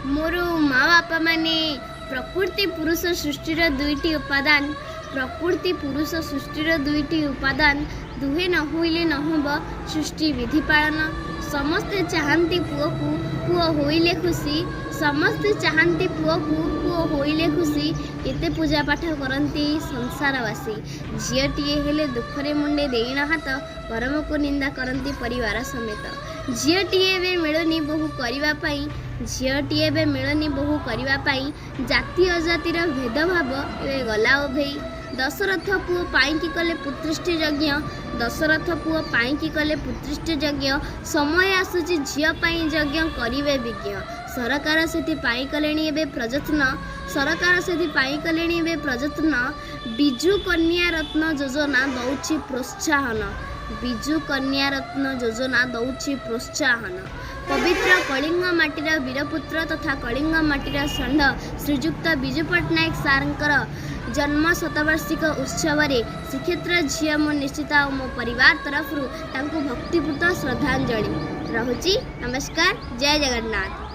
मोर माँ बापा माने प्रकृति पुरुष सृष्टिर दुईटी उपादान प्रकृति पुरुष सृष्टिर दुईटी उपादान दुहे न होइले न होब सृष्टि विधि पालन समस्ते चाहती पुओ को पुओ होइले खुशी समस्ते चाहती पुओ को पुओ होइले खुशी केते पूजा पाठ करती संसारवासी झीटीए हेले दुखरे मुंडे देना हाथ कर्म को निंदा करती परिवार समेत झीटीए मिलनी बहु करने झीटीए मिलनी बहु करने जाति अजातिर भेदभाव ए गला ओभे दशरथ पुओ पाई कले पुत्रिष्टि यज्ञ दशरथ पुओ पाई कले पुत्रिष्टि यज्ञ समय आसूची झील यज्ञ करिवे विज्ञ सरकार से पाई कले प्रजत्न सरकार से पाई कले प्रजत्न बिजु कन्या रत्न योजना दौची प्रोत्साहन बिजु कन्या रत्न योजना दौची प्रोत्साहन पवित्र कलिंग माटीर वीरपुत्र तथा कलिंग माटीर षंढ श्रीजुक्त बिजु पट्टनायक सारंकर जन्म शतवार्षिक उत्सव श्रीक्षेत्र झील मो निश्चित और मो परिवार तरफ भक्तिपूत श्रद्धांजलि रहुची। नमस्कार। जय जगन्नाथ।